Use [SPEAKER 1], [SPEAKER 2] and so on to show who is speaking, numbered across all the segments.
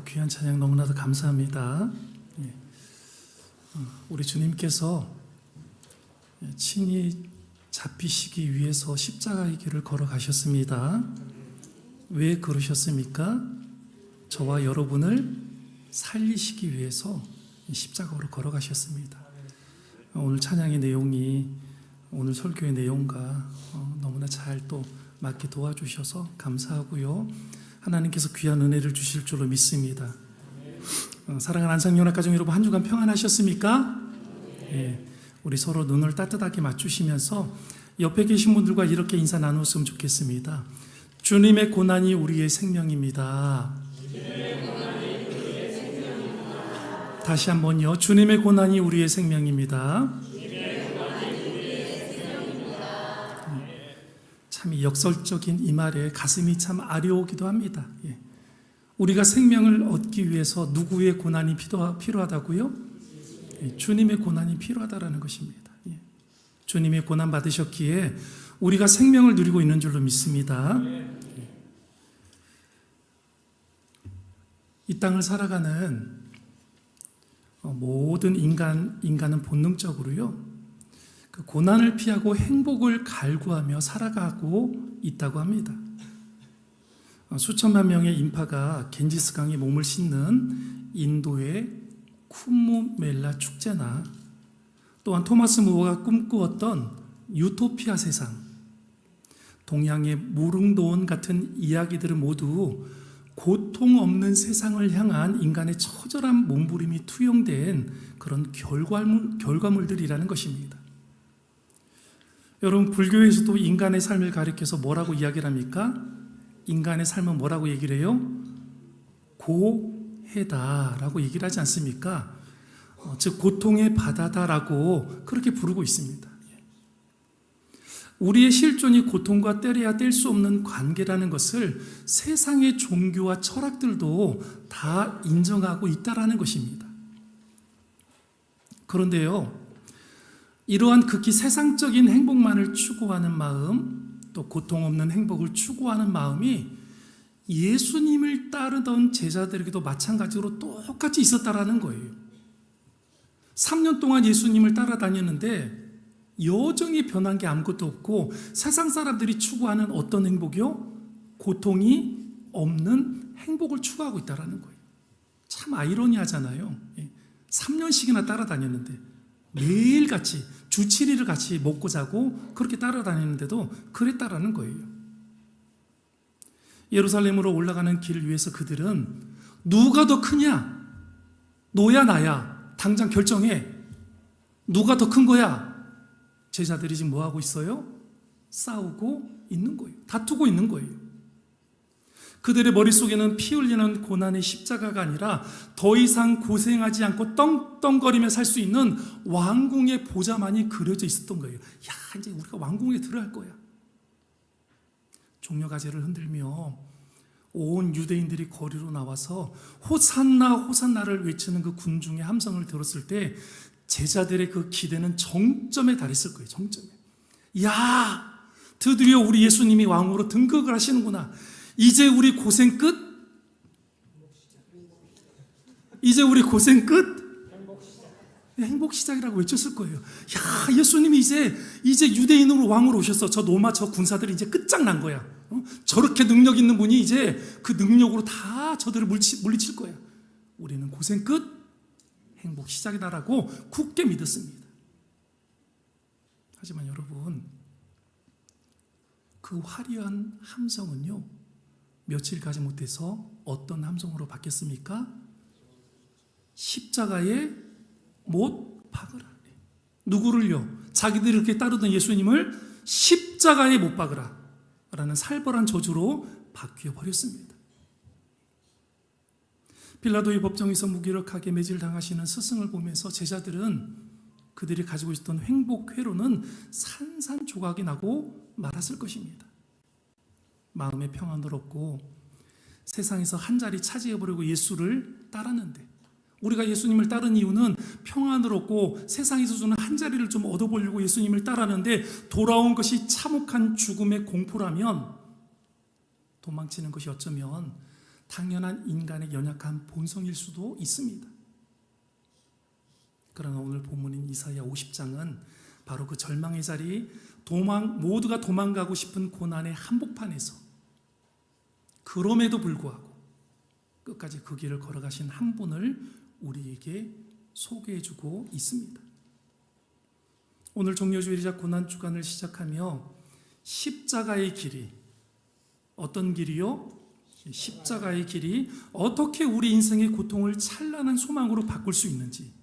[SPEAKER 1] 귀한 찬양 너무나도 감사합니다. 우리 주님께서 친히 잡히시기 위해서 십자가의 길을 걸어가셨습니다. 왜 그러셨습니까? 저와 여러분을 살리시기 위해서 십자가로 걸어가셨습니다. 오늘 찬양의 내용이 오늘 설교의 내용과 너무나 잘 또 맞게 도와주셔서 감사하고요. 하나님께서 귀한 은혜를 주실 줄로 믿습니다. 사랑하는 안상연합가정 여러분, 한 주간 평안하셨습니까? 예, 우리 서로 눈을 따뜻하게 맞추시면서 옆에 계신 분들과 이렇게 인사 나누었으면 좋겠습니다. 주님의 고난이 우리의 생명입니다. 다시 한번요. 주님의 고난이 우리의 생명입니다. 참 역설적인 이 말에 가슴이 참 아려오기도 합니다. 예. 우리가 생명을 얻기 위해서 누구의 고난이 필요하다고요? 예. 주님의 고난이 필요하다라는 것입니다. 예. 주님의 고난 받으셨기에 우리가 생명을 누리고 있는 줄로 믿습니다. 예. 이 땅을 살아가는 모든 인간은 본능적으로요, 그 고난을 피하고 행복을 갈구하며 살아가고 있다고 합니다. 수천만 명의 인파가 겐지스강에 몸을 싣는 인도의 쿰무멜라 축제나 또한 토마스 무어가 꿈꾸었던 유토피아 세상, 동양의 무릉도원 같은 이야기들은 모두 고통 없는 세상을 향한 인간의 처절한 몸부림이 투영된 그런 결과물들이라는 것입니다. 여러분, 불교에서도 인간의 삶을 가리켜서 뭐라고 이야기를 합니까? 인간의 삶은 뭐라고 얘기를 해요? 고해다라고 얘기를 하지 않습니까? 즉 고통의 바다다라고 그렇게 부르고 있습니다. 우리의 실존이 고통과 떼려야 뗄 수 없는 관계라는 것을 세상의 종교와 철학들도 다 인정하고 있다라는 것입니다. 그런데요, 이러한 극히 세상적인 행복만을 추구하는 마음, 또 고통 없는 행복을 추구하는 마음이 예수님을 따르던 제자들에게도 마찬가지로 똑같이 있었다라는 거예요. 3년 동안 예수님을 따라다녔는데 여전히 변한 게 아무것도 없고, 세상 사람들이 추구하는 어떤 행복이요? 고통이 없는 행복을 추구하고 있다는 거예요. 참 아이러니하잖아요. 3년씩이나 따라다녔는데 매일같이 주 7일을 같이 먹고 자고 그렇게 따라다녔는데도 그랬다라는 거예요. 예루살렘으로 올라가는 길 위에서 그들은 누가 더 크냐? 너야 나야? 당장 결정해. 누가 더 큰 거야? 제자들이 지금 뭐하고 있어요? 싸우고 있는 거예요. 다투고 있는 거예요. 그들의 머릿속에는 피 흘리는 고난의 십자가가 아니라 더 이상 고생하지 않고 떵떵거리며 살 수 있는 왕궁의 보좌만이 그려져 있었던 거예요. 야, 이제 우리가 왕궁에 들어갈 거야. 종려가지를 흔들며 온 유대인들이 거리로 나와서 호산나 호산나를 외치는 그 군중의 함성을 들었을 때 제자들의 그 기대는 정점에 달했을 거예요. 정점에. 야, 드디어 우리 예수님이 왕으로 등극을 하시는구나. 이제 우리 고생 끝? 이제 우리 고생 끝? 행복 시작이라고 외쳤을 거예요. 야, 예수님이 이제 유대인으로 왕으로 오셨어. 저 로마 저 군사들이 이제 끝장난 거야. 저렇게 능력 있는 분이 이제 그 능력으로 다 저들을 물리칠 거야. 우리는 고생 끝? 행복 시작이다라고 굳게 믿었습니다. 하지만 여러분, 그 화려한 함성은요, 며칠 가지 못해서 어떤 함성으로 바뀌었습니까? 십자가에 못 박으라. 누구를요? 자기들이 이렇게 따르던 예수님을 십자가에 못 박으라 라는 살벌한 저주로 바뀌어 버렸습니다. 빌라도의 법정에서 무기력하게 매질 당하시는 스승을 보면서 제자들은 그들이 가지고 있었던 행복 회로는 산산조각이 나고 말았을 것입니다. 마음의 평안을 얻고 세상에서 한 자리 차지해보려고 예수를 따랐는데, 우리가 예수님을 따른 이유는 평안을 얻고 세상에서 주는 한 자리를 좀 얻어보려고 예수님을 따랐는데 돌아온 것이 참혹한 죽음의 공포라면 도망치는 것이 어쩌면 당연한 인간의 연약한 본성일 수도 있습니다. 그러나 오늘 본문인 이사야 50장은 바로 그 절망의 자리, 모두가 도망가고 싶은 고난의 한복판에서 그럼에도 불구하고 끝까지 그 길을 걸어가신 한 분을 우리에게 소개해주고 있습니다. 오늘 종려주일이자 고난주간을 시작하며 십자가의 길이, 어떤 길이요? 십자가의 길이 어떻게 우리 인생의 고통을 찬란한 소망으로 바꿀 수 있는지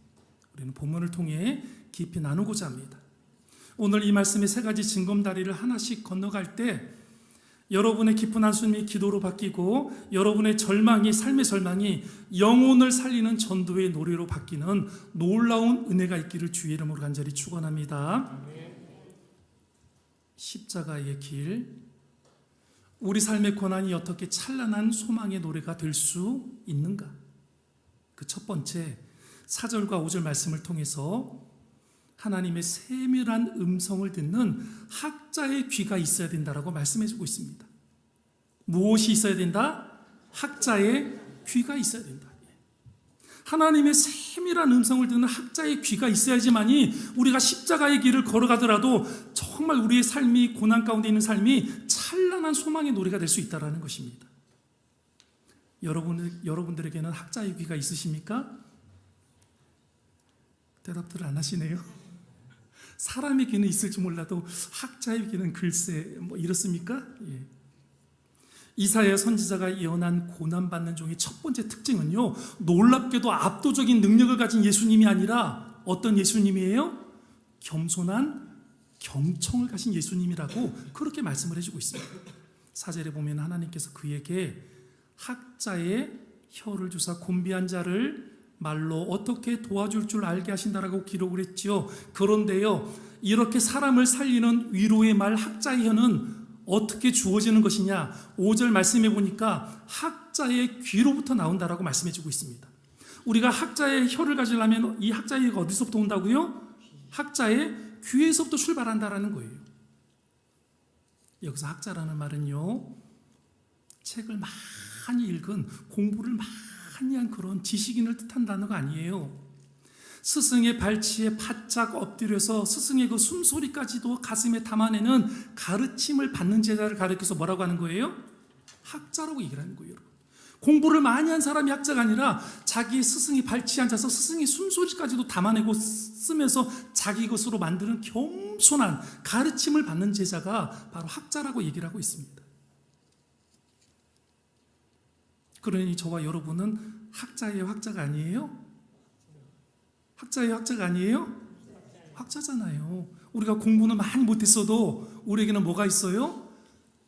[SPEAKER 1] 우리는 본문을 통해 깊이 나누고자 합니다. 오늘 이 말씀의 세 가지 징검다리를 하나씩 건너갈 때 여러분의 기쁜 한숨이 기도로 바뀌고 여러분의 삶의 절망이 영혼을 살리는 전도의 노래로 바뀌는 놀라운 은혜가 있기를 주의 이름으로 간절히 축원합니다. 십자가의 길, 우리 삶의 고난이 어떻게 찬란한 소망의 노래가 될 수 있는가? 그 첫 번째, 4절과 5절 말씀을 통해서 하나님의 세밀한 음성을 듣는 학자의 귀가 있어야 된다라고 말씀해주고 있습니다. 무엇이 있어야 된다? 학자의 귀가 있어야 된다. 하나님의 세밀한 음성을 듣는 학자의 귀가 있어야지만이 우리가 십자가의 길을 걸어가더라도 정말 우리의 삶이 고난 가운데 있는 삶이 찬란한 소망의 노래가 될 수 있다는 것입니다. 여러분들에게는 학자의 귀가 있으십니까? 대답들을 안 하시네요. 사람의 귀는 있을지 몰라도 학자의 귀는 글쎄 이렇습니까? 예. 이사야 선지자가 예언한 고난받는 종의 첫 번째 특징은요, 놀랍게도 압도적인 능력을 가진 예수님이 아니라 어떤 예수님이에요? 겸손한 경청을 가진 예수님이라고 그렇게 말씀을 해주고 있습니다. 4절에 보면 하나님께서 그에게 학자의 혀를 주사 곤비한 자를 말로 어떻게 도와줄 줄 알게 하신다라고 기록을 했지요. 그런데요, 이렇게 사람을 살리는 위로의 말 학자의 혀는 어떻게 주어지는 것이냐? 5절 말씀해 보니까 학자의 귀로부터 나온다라고 말씀해 주고 있습니다. 우리가 학자의 혀를 가지려면 이 학자의 혀가 어디서부터 온다고요? 학자의 귀에서부터 출발한다라는 거예요. 여기서 학자라는 말은요, 책을 많이 읽은, 공부를 많이 한 그런 지식인을 뜻한 단어가 아니에요. 스승의 발치에 바짝 엎드려서 스승의 그 숨소리까지도 가슴에 담아내는 가르침을 받는 제자를 가르쳐서 뭐라고 하는 거예요? 학자라고 얘기를 하는 거예요. 공부를 많이 한 사람이 학자가 아니라 자기 스승이 발치에 앉아서 스승의 숨소리까지도 담아내고 쓰면서 자기 것으로 만드는 겸손한 가르침을 받는 제자가 바로 학자라고 얘기를 하고 있습니다. 그러니 저와 여러분은 학자예요, 학자가 아니에요? 학자예요, 학자가 아니에요? 학자잖아요. 우리가 공부는 많이 못했어도 우리에게는 뭐가 있어요?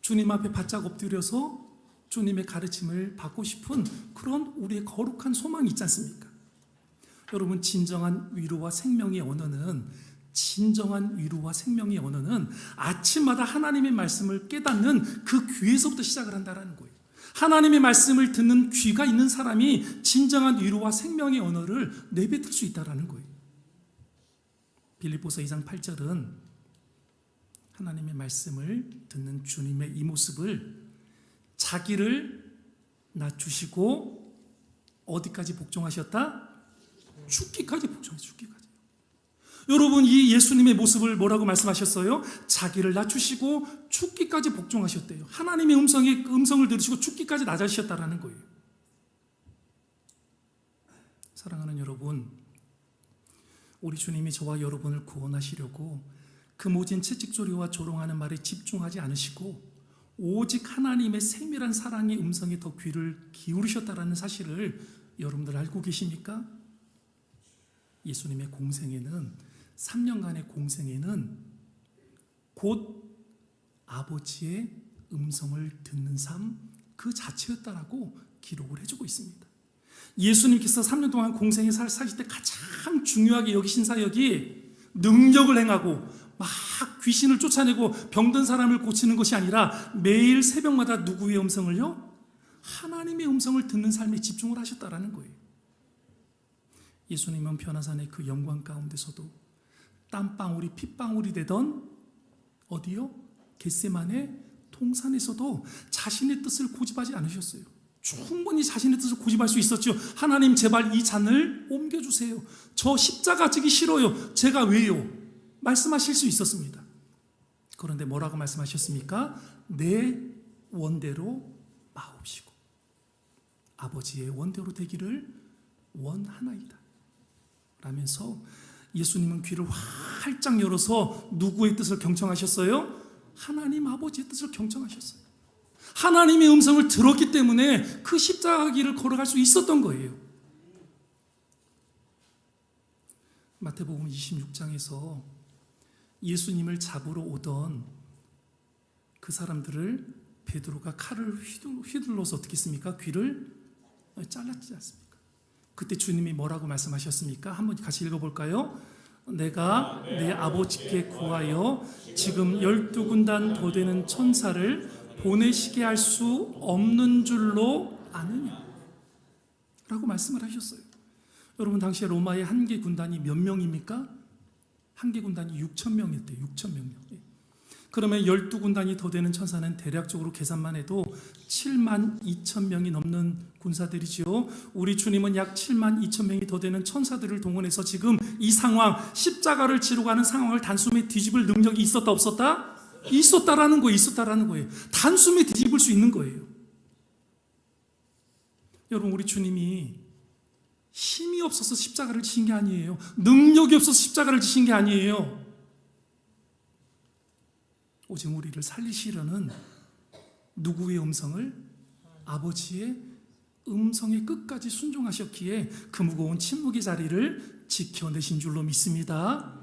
[SPEAKER 1] 주님 앞에 바짝 엎드려서 주님의 가르침을 받고 싶은 그런 우리의 거룩한 소망이 있지 않습니까? 여러분, 진정한 위로와 생명의 언어는 아침마다 하나님의 말씀을 깨닫는 그 귀에서부터 시작을 한다는 거예요. 하나님의 말씀을 듣는 귀가 있는 사람이 진정한 위로와 생명의 언어를 내뱉을 수 있다는 거예요. 빌립보서 2장 8절은 하나님의 말씀을 듣는 주님의 이 모습을 자기를 낮추시고 어디까지 복종하셨다? 죽기까지 복종하셨어요. 죽기까지. 여러분, 이 예수님의 모습을 뭐라고 말씀하셨어요? 자기를 낮추시고 죽기까지 복종하셨대요. 하나님의 음성을 들으시고 죽기까지 낮아지셨다라는 거예요. 사랑하는 여러분, 우리 주님이 저와 여러분을 구원하시려고 그 모진 채찍소리와 조롱하는 말에 집중하지 않으시고 오직 하나님의 세밀한 사랑의 음성에 더 귀를 기울이셨다라는 사실을 여러분들 알고 계십니까? 예수님의 공생애는 3년간의 공생애는 곧 아버지의 음성을 듣는 삶 그 자체였다라고 기록을 해주고 있습니다. 예수님께서 3년 동안 공생애 사실 때 가장 중요하게 여기신 사역이 능력을 행하고 막 귀신을 쫓아내고 병든 사람을 고치는 것이 아니라 매일 새벽마다 누구의 음성을요? 하나님의 음성을 듣는 삶에 집중을 하셨다라는 거예요. 예수님은 변화산의 그 영광 가운데서도 땀방울이 핏방울이 되던 어디요? 겟세마네 동산에서도 자신의 뜻을 고집하지 않으셨어요. 충분히 자신의 뜻을 고집할 수 있었죠. 하나님 제발 이 잔을 옮겨주세요. 저 십자가 지기 싫어요. 제가 왜요? 말씀하실 수 있었습니다. 그런데 뭐라고 말씀하셨습니까? 내 원대로 마옵시고 아버지의 원대로 되기를 원하나이다 라면서 예수님은 귀를 활짝 열어서 누구의 뜻을 경청하셨어요? 하나님 아버지의 뜻을 경청하셨어요. 하나님의 음성을 들었기 때문에 그 십자가 길을 걸어갈 수 있었던 거예요. 마태복음 26장에서 예수님을 잡으러 오던 그 사람들을 베드로가 칼을 휘둘러서 어떻게 했습니까? 귀를 잘랐지 않습니까? 그때 주님이 뭐라고 말씀하셨습니까? 한번 같이 읽어볼까요? 내가 내 아버지께 구하여 지금 12군단 더 되는 천사를 보내시게 할 수 없는 줄로 아느냐 라고 말씀을 하셨어요. 여러분 당시에 로마의 한 개 군단이 몇 명입니까? 한 개 군단이 6,000명이었대요. 6,000명. 그러면 12군단이 더 되는 천사는 대략적으로 계산만 해도 7만 2천 명이 넘는 군사들이지요. 우리 주님은 약 7만 2천 명이 더 되는 천사들을 동원해서 지금 이 상황, 십자가를 지러 가는 상황을 단숨에 뒤집을 능력이 있었다 없었다? 있었다라는 거예요. 있었다라는 거예요. 단숨에 뒤집을 수 있는 거예요. 여러분 우리 주님이 힘이 없어서 십자가를 지신 게 아니에요. 능력이 없어서 십자가를 지신 게 아니에요. 오직 우리를 살리시려는 누구의 음성을? 아버지의 음성에 끝까지 순종하셨기에 그 무거운 침묵의 자리를 지켜내신 줄로 믿습니다.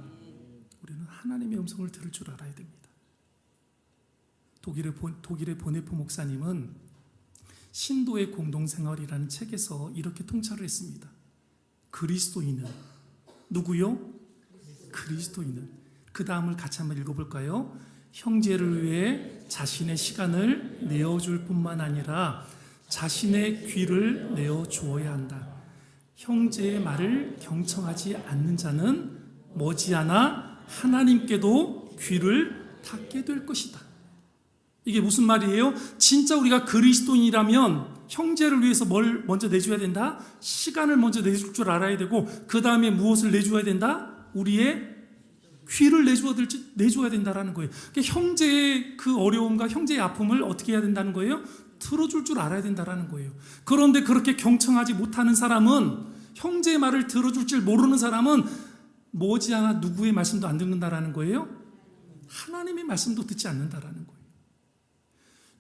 [SPEAKER 1] 우리는 하나님의 음성을 들을 줄 알아야 됩니다. 독일의 보네포 목사님은 신도의 공동생활이라는 책에서 이렇게 통찰을 했습니다. 그리스도인은 누구요? 그리스도인은 그 다음을 같이 한번 읽어볼까요? 형제를 위해 자신의 시간을 내어줄 뿐만 아니라 자신의 귀를 내어주어야 한다. 형제의 말을 경청하지 않는 자는 머지않아 하나님께도 귀를 닫게 될 것이다. 이게 무슨 말이에요? 진짜 우리가 그리스도인이라면 형제를 위해서 뭘 먼저 내줘야 된다? 시간을 먼저 내줄 줄 알아야 되고 그 다음에 무엇을 내줘야 된다? 우리의 귀를 내줘야 된다라는 거예요. 그러니까 형제의 그 어려움과 형제의 아픔을 어떻게 해야 된다는 거예요? 들어줄 줄 알아야 된다라는 거예요. 그런데 그렇게 경청하지 못하는 사람은, 형제의 말을 들어줄 줄 모르는 사람은 머지않아 누구의 말씀도 안 듣는다라는 거예요? 하나님의 말씀도 듣지 않는다라는 거예요.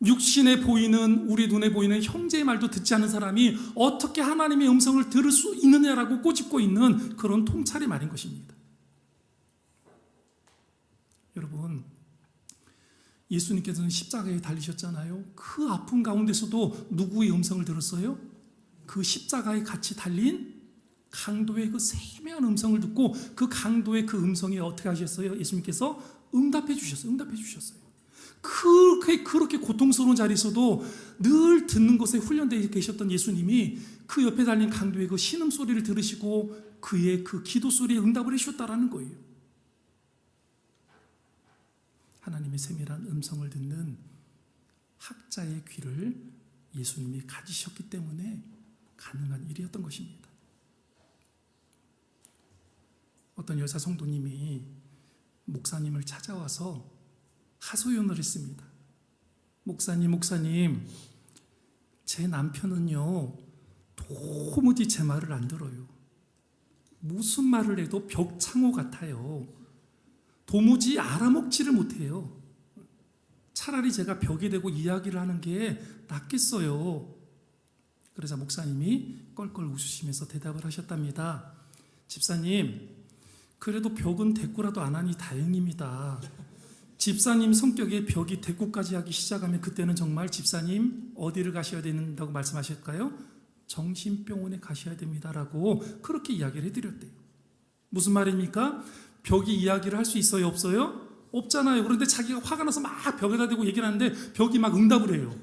[SPEAKER 1] 육신에 보이는, 우리 눈에 보이는 형제의 말도 듣지 않는 사람이 어떻게 하나님의 음성을 들을 수 있느냐라고 꼬집고 있는 그런 통찰의 말인 것입니다. 여러분, 예수님께서는 십자가에 달리셨잖아요. 그 아픔 가운데서도 누구의 음성을 들었어요? 그 십자가에 같이 달린 강도의 그 세미한 음성을 듣고 그 강도의 그 음성에 어떻게 하셨어요? 예수님께서 응답해 주셨어요. 그렇게 고통스러운 자리에서도 늘 듣는 것에 훈련되어 계셨던 예수님이 그 옆에 달린 강도의 그 신음소리를 들으시고 그의 그 기도 소리에 응답을 해주셨다라는 거예요. 하나님의 세밀한 음성을 듣는 학자의 귀를 예수님이 가지셨기 때문에 가능한 일이었던 것입니다. 어떤 여자 성도님이 목사님을 찾아와서 하소연을 했습니다. 목사님, 제 남편은요 도무지 제 말을 안 들어요. 무슨 말을 해도 벽창호 같아요. 도무지 알아먹지를 못해요. 차라리 제가 벽이 되고 이야기를 하는 게 낫겠어요. 그러자 목사님이 껄껄 웃으시면서 대답을 하셨답니다. 집사님, 그래도 벽은 대꾸라도 안 하니 다행입니다. 집사님 성격에 벽이 대꾸까지 하기 시작하면 그때는 정말 집사님 어디를 가셔야 된다고 말씀하실까요? 정신병원에 가셔야 됩니다라고 그렇게 이야기를 해드렸대요. 무슨 말입니까? 벽이 이야기를 할 수 있어요? 없어요? 없잖아요. 그런데 자기가 화가 나서 막 벽에다 대고 얘기를 하는데 벽이 막 응답을 해요.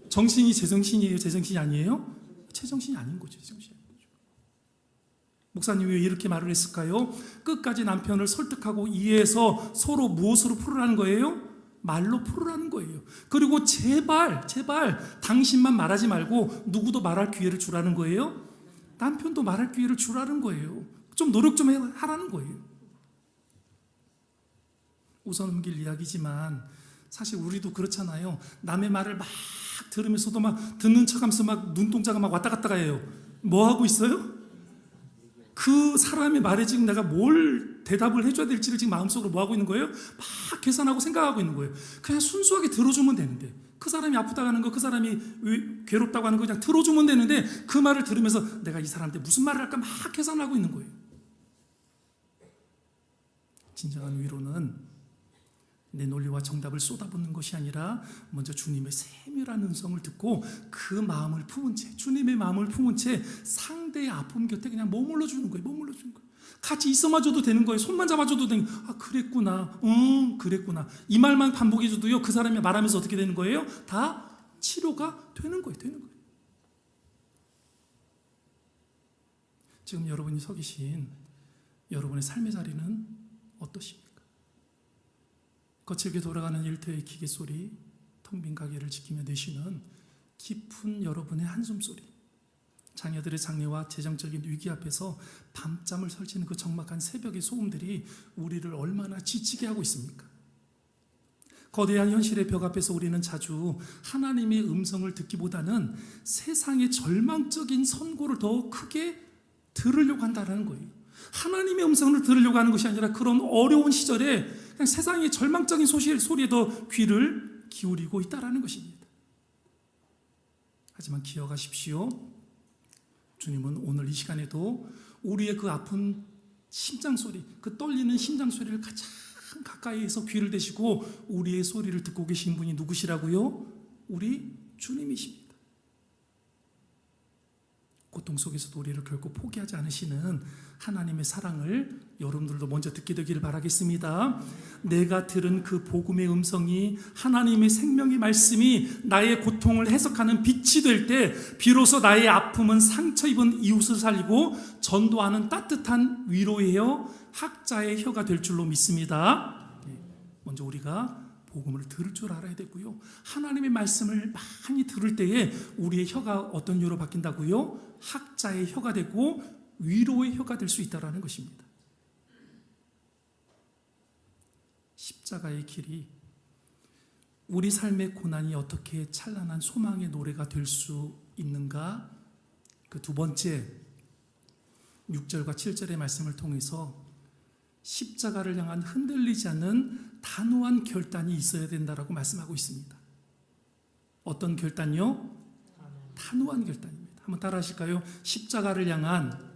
[SPEAKER 1] 정신이 제정신이에요? 제정신이 아니에요? 제정신이 아닌 거죠. 제정신이 아닌 거죠. 목사님이 왜 이렇게 말을 했을까요? 끝까지 남편을 설득하고 이해해서 서로 무엇으로 풀으라는 거예요? 말로 풀으라는 거예요. 그리고 제발 당신만 말하지 말고 누구도 말할 기회를 주라는 거예요. 남편도 말할 기회를 주라는 거예요. 좀 노력 좀 하라는 거예요. 우선 넘길 이야기지만 사실 우리도 그렇잖아요. 남의 말을 막 들으면서도 막 듣는 척하면서 막 눈동자가 막 왔다 갔다 해요. 뭐 하고 있어요? 그 사람의 말에 지금 내가 뭘 대답을 해줘야 될지를 지금 마음속으로 뭐 하고 있는 거예요? 막 계산하고 생각하고 있는 거예요. 그냥 순수하게 들어주면 되는데, 그 사람이 아프다고 하는 거, 그 사람이 괴롭다고 하는 거 그냥 들어주면 되는데, 그 말을 들으면서 내가 이 사람한테 무슨 말을 할까 막 계산하고 있는 거예요. 진정한 위로는 내 논리와 정답을 쏟아붓는 것이 아니라 먼저 주님의 세밀한 음성을 듣고 그 마음을 품은 채, 주님의 마음을 품은 채 상대의 아픔 곁에 그냥 머물러 주는 거예요. 머물러 주는 거예요. 같이 있어마줘도 되는 거예요. 손만 잡아줘도 되는 거예요. 아, 그랬구나. 그랬구나. 이 말만 반복해줘도요, 그 사람이 말하면서 어떻게 되는 거예요? 다 치료가 되는 거예요. 되는 거예요. 지금 여러분이 서 계신 여러분의 삶의 자리는 어떠십니까? 거칠게 돌아가는 일터의 기계 소리, 텅 빈 가게를 지키며 내쉬는 깊은 여러분의 한숨 소리, 자녀들의 장래와 재정적인 위기 앞에서 밤잠을 설치는 그 적막한 새벽의 소음들이 우리를 얼마나 지치게 하고 있습니까? 거대한 현실의 벽 앞에서 우리는 자주 하나님의 음성을 듣기보다는 세상의 절망적인 선고를 더 크게 들으려고 한다는 거예요. 하나님의 음성을 들으려고 하는 것이 아니라 그런 어려운 시절에 그냥 세상의 절망적인 소리에 더 귀를 기울이고 있다는 것입니다. 하지만 기억하십시오. 주님은 오늘 이 시간에도 우리의 그 아픈 심장소리, 그 떨리는 심장소리를 가장 가까이에서 귀를 대시고 우리의 소리를 듣고 계신 분이 누구시라고요? 우리 주님이십니다. 고통 속에서도 우리를 결코 포기하지 않으시는 하나님의 사랑을 여러분들도 먼저 듣게 되기를 바라겠습니다. 내가 들은 그 복음의 음성이, 하나님의 생명의 말씀이 나의 고통을 해석하는 빛이 될 때 비로소 나의 아픔은 상처 입은 이웃을 살리고 전도하는 따뜻한 위로의 혀, 학자의 혀가 될 줄로 믿습니다. 먼저 우리가 복음을 들을 줄 알아야 되고요. 하나님의 말씀을 많이 들을 때에 우리의 혀가 어떤 혀로 바뀐다고요? 학자의 혀가 되고 위로의 혀가 될 수 있다는 것입니다. 십자가의 길이 우리 삶의 고난이 어떻게 찬란한 소망의 노래가 될 수 있는가? 그 두 번째 6절과 7절의 말씀을 통해서 십자가를 향한 흔들리지 않는 단호한 결단이 있어야 된다라고 말씀하고 있습니다. 어떤 결단이요? 단호한 결단입니다. 한번 따라 하실까요? 십자가를 향한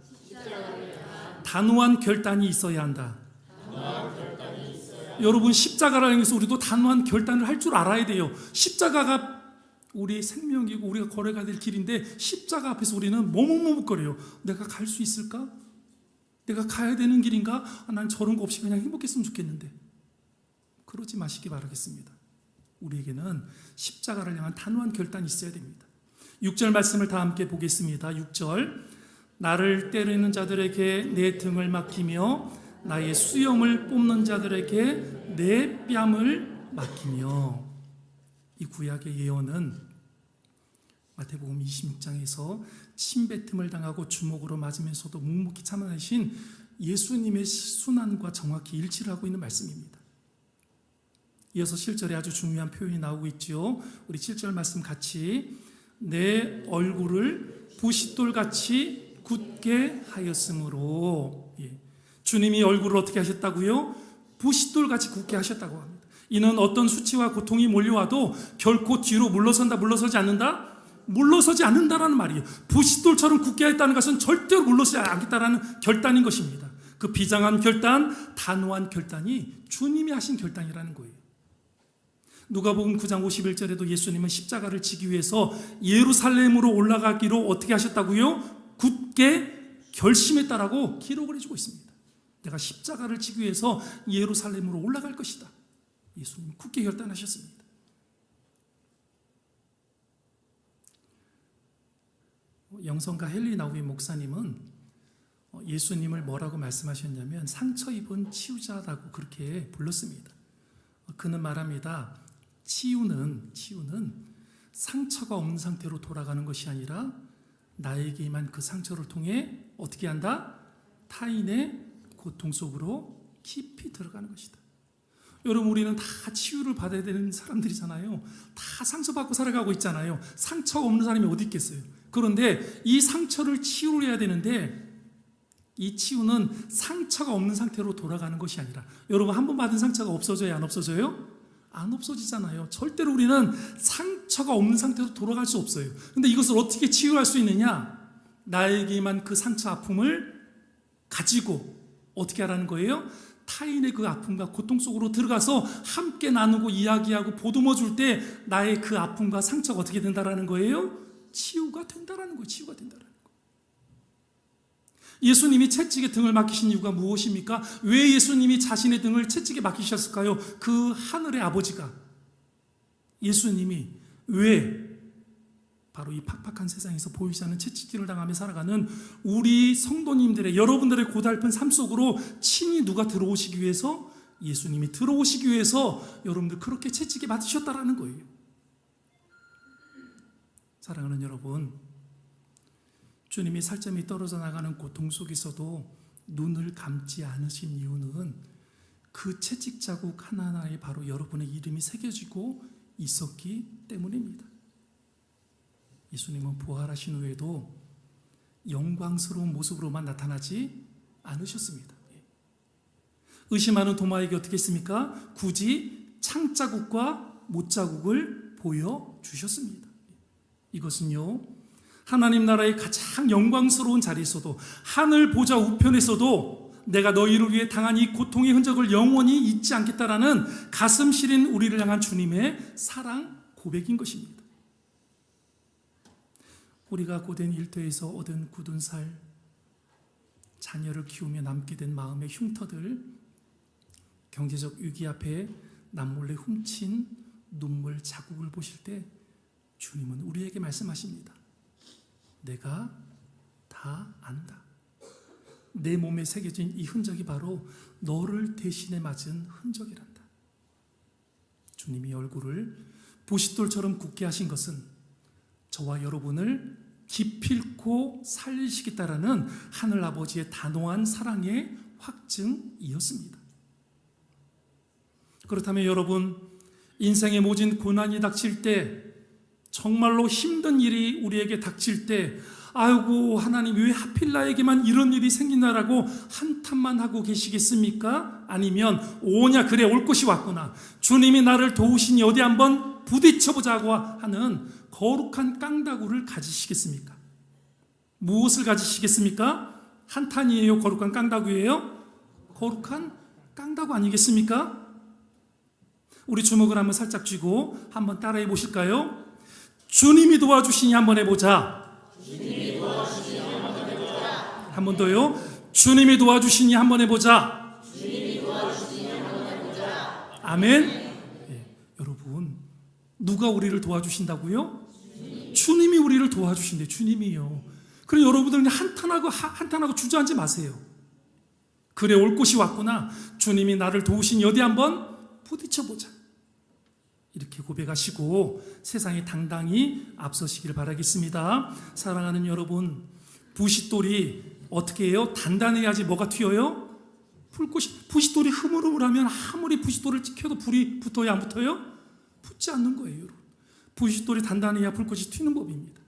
[SPEAKER 1] 단호한 결단이 있어야 한다. 여러분, 십자가를 향해서 우리도 단호한 결단을 할 줄 알아야 돼요. 십자가가 우리의 생명이고 우리가 걸어가야 될 길인데 십자가 앞에서 우리는 머뭇머뭇거려요. 내가 갈 수 있을까? 내가 가야 되는 길인가? 난 저런 거 없이 그냥 행복했으면 좋겠는데. 그러지 마시기 바라겠습니다. 우리에게는 십자가를 향한 단호한 결단이 있어야 됩니다. 6절 말씀을 다 함께 보겠습니다. 6절, 나를 때리는 자들에게 내 등을 맡기며 나의 수염을 뽑는 자들에게 내 뺨을 맡기며. 이 구약의 예언은 마태복음 26장에서 침뱉음을 당하고 주먹으로 맞으면서도 묵묵히 참아내신 예수님의 순환과 정확히 일치를 하고 있는 말씀입니다. 이어서 7절에 아주 중요한 표현이 나오고 있죠. 우리 7절 말씀 같이, 내 얼굴을 부싯돌같이 굳게 하였으므로. 주님이 얼굴을 어떻게 하셨다고요? 부싯돌같이 굳게 하셨다고 합니다. 이는 어떤 수치와 고통이 몰려와도 결코 뒤로 물러서지 않는다? 물러서지 않는다라는 말이에요. 부싯돌처럼 굳게 했다는 것은 절대로 물러서지 않겠다라는 결단인 것입니다. 그 비장한 결단, 단호한 결단이 주님이 하신 결단이라는 거예요. 누가복음 9장 51절에도 예수님은 십자가를 지기 위해서 예루살렘으로 올라가기로 어떻게 하셨다고요? 굳게 결심했다라고 기록을 해주고 있습니다. 내가 십자가를 지기 위해서 예루살렘으로 올라갈 것이다. 예수님은 굳게 결단하셨습니다. 영성가 헨리 나우이 목사님은 예수님을 뭐라고 말씀하셨냐면 상처 입은 치유자라고 그렇게 불렀습니다. 그는 말합니다. 치유는 상처가 없는 상태로 돌아가는 것이 아니라 나에게 임한 그 상처를 통해 어떻게 한다? 타인의 고통 속으로 깊이 들어가는 것이다. 여러분, 우리는 다 치유를 받아야 되는 사람들이잖아요. 다 상처받고 살아가고 있잖아요. 상처가 없는 사람이 어디 있겠어요? 그런데 이 상처를 치유를 해야 되는데 이 치유는 상처가 없는 상태로 돌아가는 것이 아니라, 여러분, 한 번 받은 상처가 없어져요? 안 없어져요? 안 없어지잖아요. 절대로 우리는 상처가 없는 상태로 돌아갈 수 없어요. 근데 이것을 어떻게 치유할 수 있느냐? 나에게만 그 상처 아픔을 가지고 어떻게 하라는 거예요? 타인의 그 아픔과 고통 속으로 들어가서 함께 나누고 이야기하고 보듬어 줄 때 나의 그 아픔과 상처가 어떻게 된다라는 거예요? 치유가 된다라는 거예요. 치유가 된다라는 거예요. 예수님이 채찍에 등을 맡기신 이유가 무엇입니까? 왜 예수님이 자신의 등을 채찍에 맡기셨을까요? 그 하늘의 아버지가, 예수님이 왜 바로 이 팍팍한 세상에서 보이지 않는 채찍질을 당하며 살아가는 우리 성도님들의, 여러분들의 고달픈 삶 속으로 친히 누가 들어오시기 위해서, 예수님이 들어오시기 위해서 여러분들 그렇게 채찍에 맞으셨다라는 거예요. 사랑하는 여러분, 주님이 살점이 떨어져 나가는 고통 속에서도 눈을 감지 않으신 이유는 그 채찍 자국 하나하나에 바로 여러분의 이름이 새겨지고 있었기 때문입니다. 예수님은 부활하신 후에도 영광스러운 모습으로만 나타나지 않으셨습니다. 의심하는 도마에게 어떻게 했습니까? 굳이 창자국과 못자국을 보여주셨습니다. 이것은요, 하나님 나라의 가장 영광스러운 자리에서도, 하늘 보좌 우편에서도 내가 너희를 위해 당한 이 고통의 흔적을 영원히 잊지 않겠다라는 가슴 시린 우리를 향한 주님의 사랑 고백인 것입니다. 우리가 고된 일터에서 얻은 굳은 살, 자녀를 키우며 남게 된 마음의 흉터들, 경제적 위기 앞에 남몰래 훔친 눈물 자국을 보실 때 주님은 우리에게 말씀하십니다. 내가 다 안다. 내 몸에 새겨진 이 흔적이 바로 너를 대신해 맞은 흔적이란다. 주님이 얼굴을 부싯돌처럼 굳게 하신 것은 저와 여러분을 기필코 살리시겠다라는 하늘아버지의 단호한 사랑의 확증이었습니다. 그렇다면 여러분, 인생의 모진 고난이 닥칠 때, 정말로 힘든 일이 우리에게 닥칠 때, 아이고 하나님 왜 하필 나에게만 이런 일이 생긴다라고 한탄만 하고 계시겠습니까? 아니면 오냐 그래 올 것이 왔구나, 주님이 나를 도우시니 어디 한번 부딪혀보자고 하는 거룩한 깡다구를 가지시겠습니까? 무엇을 가지시겠습니까? 한탄이에요? 거룩한 깡다구예요? 거룩한 깡다구 아니겠습니까? 우리 주먹을 한번 살짝 쥐고 한번 따라해 보실까요? 주님이 도와주시니 한번 해보자.
[SPEAKER 2] 주님이 도와주시니 한번 해보자.
[SPEAKER 1] 한 번 더요. 주님이 도와주시니 한번 해보자.
[SPEAKER 2] 주님이 도와주시니 한번 해보자.
[SPEAKER 1] 아멘. 네, 여러분, 누가 우리를 도와주신다고요? 주님이 우리를 도와주신대. 주님이요. 그럼 여러분들은 한탄하고 주저앉지 마세요. 그래 올 곳이 왔구나, 주님이 나를 도우시니 어디 한번 부딪혀보자, 이렇게 고백하시고 세상에 당당히 앞서시길 바라겠습니다. 사랑하는 여러분, 부싯돌이 어떻게 해요? 단단해야지 뭐가 튀어요? 부싯돌이 흐물흐물하면 아무리 부싯돌을 찍혀도 불이 붙어요? 안 붙어요? 붙지 않는 거예요. 여러분, 부싯돌이 단단해야 불꽃이 튀는 법입니다.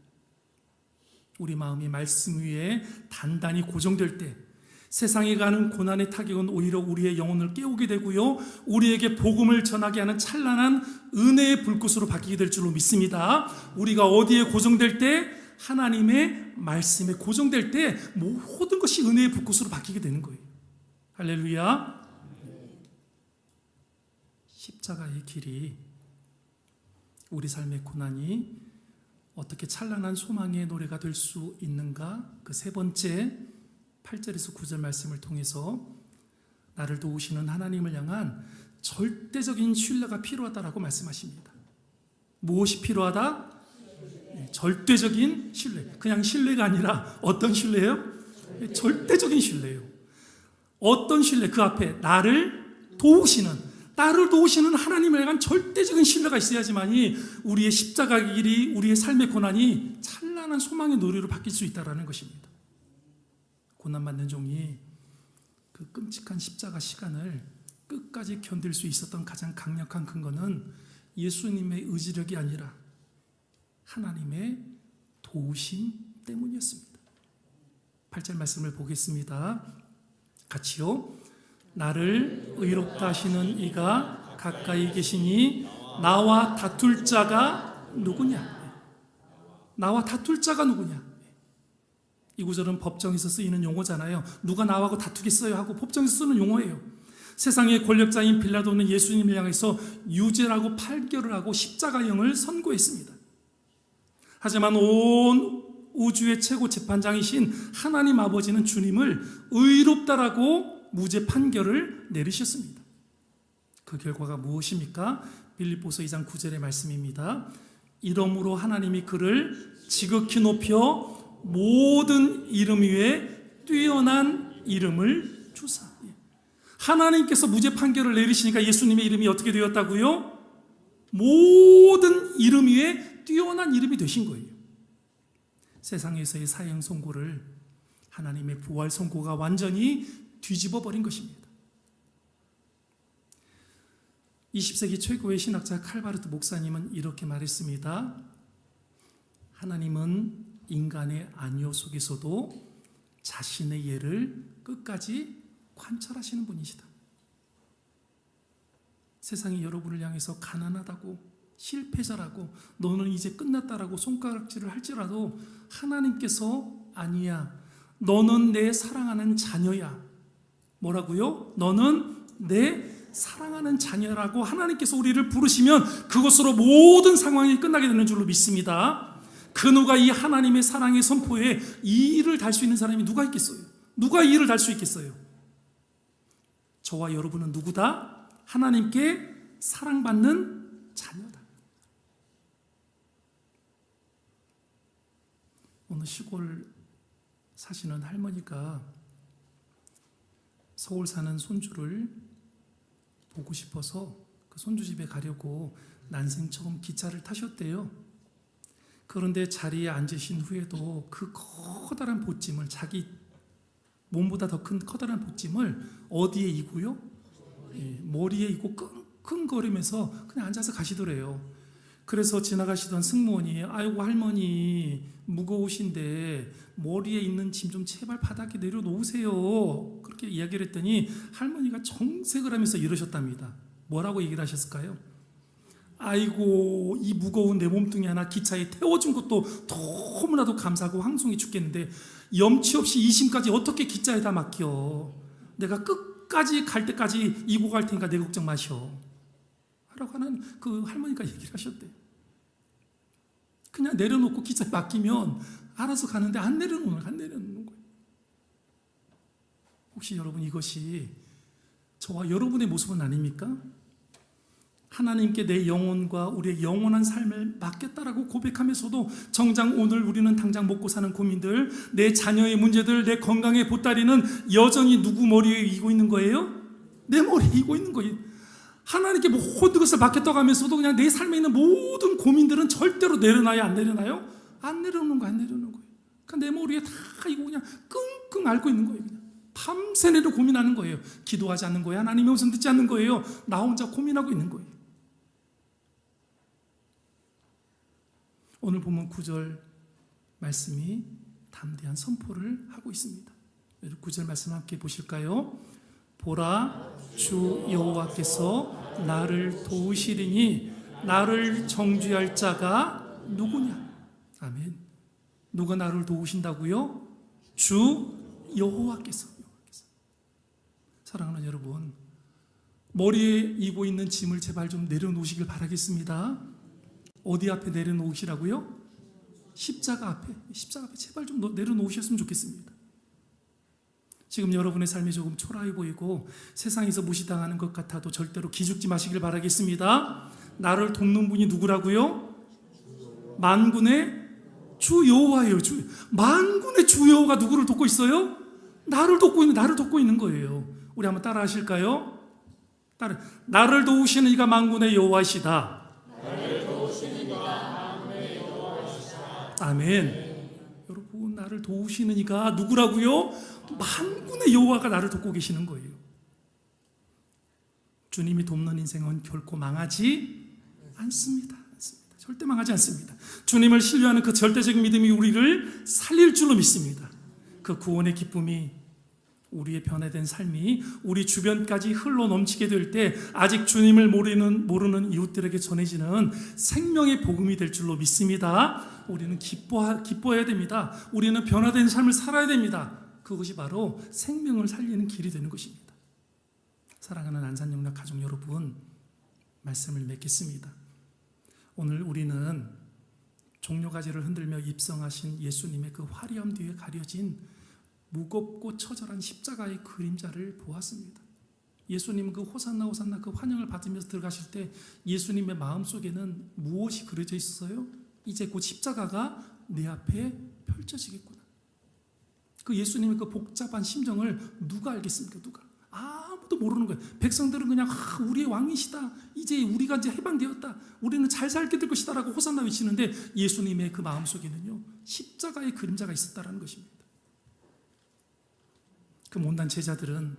[SPEAKER 1] 우리 마음이 말씀 위에 단단히 고정될 때 세상에 가는 고난의 타격은 오히려 우리의 영혼을 깨우게 되고요, 우리에게 복음을 전하게 하는 찬란한 은혜의 불꽃으로 바뀌게 될 줄로 믿습니다. 우리가 어디에 고정될 때? 하나님의 말씀에 고정될 때 모든 것이 은혜의 불꽃으로 바뀌게 되는 거예요. 할렐루야. 십자가의 길이, 우리 삶의 고난이 어떻게 찬란한 소망의 노래가 될 수 있는가? 그 세 번째 8절에서 9절 말씀을 통해서 나를 도우시는 하나님을 향한 절대적인 신뢰가 필요하다라고 말씀하십니다. 무엇이 필요하다? 절대적인 신뢰. 그냥 신뢰가 아니라 어떤 신뢰예요? 절대적인 신뢰예요. 어떤 신뢰? 그 앞에 나를 도우시는, 나를 도우시는 하나님에 대한 절대적인 신뢰가 있어야지만이 우리의 십자가 길이, 우리의 삶의 고난이 찬란한 소망의 노래로 바뀔 수 있다는 것입니다. 고난받는 종이 그 끔찍한 십자가 시간을 끝까지 견딜 수 있었던 가장 강력한 근거는 예수님의 의지력이 아니라 하나님의 도우심 때문이었습니다. 8절 말씀을 보겠습니다. 같이요. 나를 의롭다 하시는 이가 가까이 계시니 나와 다툴 자가 누구냐? 나와 다툴 자가 누구냐? 이 구절은 법정에서 쓰이는 용어잖아요. 누가 나하고 다투겠어요 하고 법정에서 쓰는 용어예요. 세상의 권력자인 빌라도는 예수님을 향해서 유죄라고 판결을 하고 십자가형을 선고했습니다. 하지만 온 우주의 최고 재판장이신 하나님 아버지는 주님을 의롭다라고 무죄 판결을 내리셨습니다. 그 결과가 무엇입니까? 빌립보서 2장 9절의 말씀입니다. 이러므로 하나님이 그를 지극히 높여 모든 이름 위에 뛰어난 이름을 주사. 하나님께서 무죄 판결을 내리시니까 예수님의 이름이 어떻게 되었다고요? 모든 이름 위에 뛰어난 이름이 되신 거예요. 세상에서의 사형 선고를 하나님의 부활 선고가 완전히 뒤집어 버린 것입니다. 20세기 최고의 신학자 칼바르트 목사님은 이렇게 말했습니다. 하나님은 인간의 안위호 속에서도 자신의 예를 끝까지 관찰하시는 분이시다. 세상이 여러분을 향해서 가난하다고 실패자라고 너는 이제 끝났다라고 손가락질을 할지라도 하나님께서 아니야, 너는 내 사랑하는 자녀야. 뭐라고요? 너는 내 사랑하는 자녀라고 하나님께서 우리를 부르시면 그것으로 모든 상황이 끝나게 되는 줄로 믿습니다. 그 누가 이 하나님의 사랑의 선포에 이 일을 달 수 있는 사람이 누가 있겠어요? 누가 이 일을 달 수 있겠어요? 저와 여러분은 누구다? 하나님께 사랑받는 자녀다. 어느 시골 사시는 할머니가 서울 사는 손주를 보고 싶어서 그 손주 집에 가려고 난생 처음 기차를 타셨대요. 그런데 자리에 앉으신 후에도 그 커다란 보찜을, 자기 몸보다 더 큰 커다란 보찜을 어디에 이고요? 머리에 이고 끙끙거리면서 그냥 앉아서 가시더래요. 그래서 지나가시던 승무원이 아이고 할머니 무거우신데 머리에 있는 짐 좀 제발 바닥에 내려놓으세요. 그렇게 이야기를 했더니 할머니가 정색을 하면서 이러셨답니다. 뭐라고 얘기를 하셨을까요? 아이고 이 무거운 내 몸뚱이 하나 기차에 태워준 것도 너무나도 감사하고 황송해 죽겠는데 염치 없이 이심까지 어떻게 기차에다 맡겨. 내가 끝까지 갈 때까지 이고 갈 테니까 내 걱정 마셔 라고 하는 그 할머니가 얘기를 하셨대요. 그냥 내려놓고 기차에 맡기면 알아서 가는데 안 내려놓는 거예요. 혹시 여러분 이것이 저와 여러분의 모습은 아닙니까? 하나님께 내 영혼과 우리의 영원한 삶을 맡겼다라고 고백하면서도 정작 오늘 우리는 당장 먹고 사는 고민들, 내 자녀의 문제들, 내 건강의 보따리는 여전히 누구 머리에 이고 있는 거예요? 내 머리에 이고 있는 거예요. 하나님께 모든 것을 맡겼다고 하면서도 그냥 내 삶에 있는 모든 고민들은 절대로 내려놔요? 안 내려놔요? 안 내려놓는 거예요. 그러니까 내 머리에 다 이거 그냥 끙끙 앓고 있는 거예요. 그냥 밤새 내로 고민하는 거예요. 기도하지 않는 거예요. 하나님의 음성 듣지 않는 거예요. 나 혼자 고민하고 있는 거예요. 오늘 보면 9절 말씀이 담대한 선포를 하고 있습니다. 9절 말씀 함께 보실까요? 보라, 주 여호와께서 나를 도우시리니 나를 정죄할 자가 누구냐? 아멘. 누가 나를 도우신다고요? 주 여호와께서. 사랑하는 여러분, 머리에 이고 있는 짐을 제발 좀 내려놓으시길 바라겠습니다. 어디 앞에 내려놓으시라고요? 십자가 앞에 제발 좀 내려놓으셨으면 좋겠습니다. 지금 여러분의 삶이 조금 초라해 보이고 세상에서 무시당하는 것 같아도 절대로 기죽지 마시길 바라겠습니다. 나를 돕는 분이 누구라고요? 만군의 주 여호와예요. 만군의 주 여호와가 누구를 돕고 있어요? 나를 돕고 있는 거예요. 우리 한번 따라 하실까요? 나를 도우시는 이가 만군의 여호와이시다. 아멘. 여러분, 나를 도우시는 이가 누구라고요? 만군의 여호와가 나를 돕고 계시는 거예요. 주님이 돕는 인생은 결코 망하지 않습니다. 절대 망하지 않습니다. 주님을 신뢰하는 그 절대적인 믿음이 우리를 살릴 줄로 믿습니다. 그 구원의 기쁨이, 우리의 변화된 삶이 우리 주변까지 흘러 넘치게 될 때 아직 주님을 모르는 이웃들에게 전해지는 생명의 복음이 될 줄로 믿습니다. 우리는 기뻐해야 됩니다. 우리는 변화된 삶을 살아야 됩니다. 그것이 바로 생명을 살리는 길이 되는 것입니다. 사랑하는 안산영락 가족 여러분, 말씀을 맺겠습니다. 오늘 우리는 종려가지를 흔들며 입성하신 예수님의 그 화려함 뒤에 가려진 무겁고 처절한 십자가의 그림자를 보았습니다. 예수님은 그 호산나 호산나 그 환영을 받으면서 들어가실 때 예수님의 마음속에는 무엇이 그려져 있었어요? 이제 곧 십자가가 내 앞에 펼쳐지겠구나. 그 예수님의 그 복잡한 심정을 누가 알겠습니까? 누가? 아무도 모르는 거예요. 백성들은 그냥 우리의 왕이시다, 이제 우리가 이제 해방되었다, 우리는 잘 살게 될 것이다 라고 호산나 외치는데 예수님의 그 마음속에는요 십자가의 그림자가 있었다라는 것입니다. 그 못난 제자들은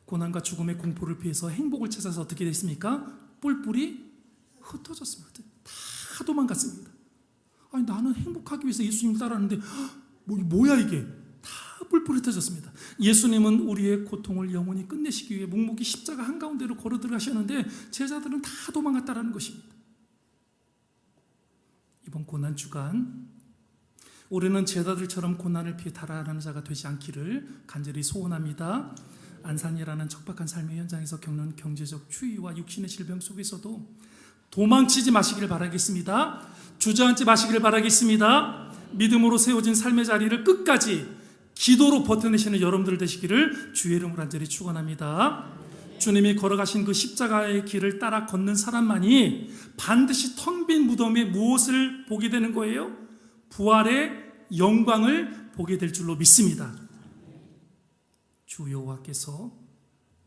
[SPEAKER 1] 고난과 죽음의 공포를 피해서 행복을 찾아서 어떻게 됐습니까? 뿔뿔이 흩어졌습니다. 다 도망갔습니다. 아니, 나는 행복하기 위해서 예수님을 따라하는데 뭐야 이게? 다 뿔뿔이 흩어졌습니다. 예수님은 우리의 고통을 영원히 끝내시기 위해 묵묵히 십자가 한가운데로 걸어 들어가셨는데 제자들은 다 도망갔다라는 것입니다. 이번 고난 주간 우리는 제자들처럼 고난을 피해 달아나는 자가 되지 않기를 간절히 소원합니다. 안산이라는 척박한 삶의 현장에서 겪는 경제적 추위와 육신의 질병 속에서도 도망치지 마시기를 바라겠습니다. 주저앉지 마시기를 바라겠습니다. 믿음으로 세워진 삶의 자리를 끝까지 기도로 버텨내시는 여러분들 되시기를 주의 이름으로 간절히 축원합니다. 주님이 걸어가신 그 십자가의 길을 따라 걷는 사람만이 반드시 텅 빈 무덤에 무엇을 보게 되는 거예요? 부활의 영광을 보게 될 줄로 믿습니다. 주 여호와께서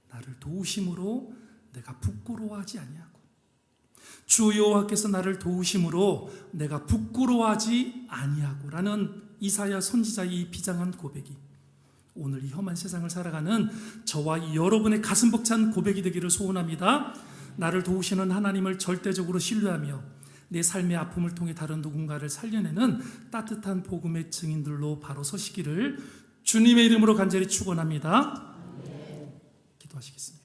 [SPEAKER 1] 나를 도우심으로 내가 부끄러워하지 아니하고, 주 여호와께서 나를 도우심으로 내가 부끄러워하지 아니하고 라는 이사야 선지자의 이 비장한 고백이 오늘 이 험한 세상을 살아가는 저와 여러분의 가슴 벅찬 고백이 되기를 소원합니다. 나를 도우시는 하나님을 절대적으로 신뢰하며 내 삶의 아픔을 통해 다른 누군가를 살려내는 따뜻한 복음의 증인들로 바로 서시기를 주님의 이름으로 간절히 축원합니다. 기도하시겠습니다.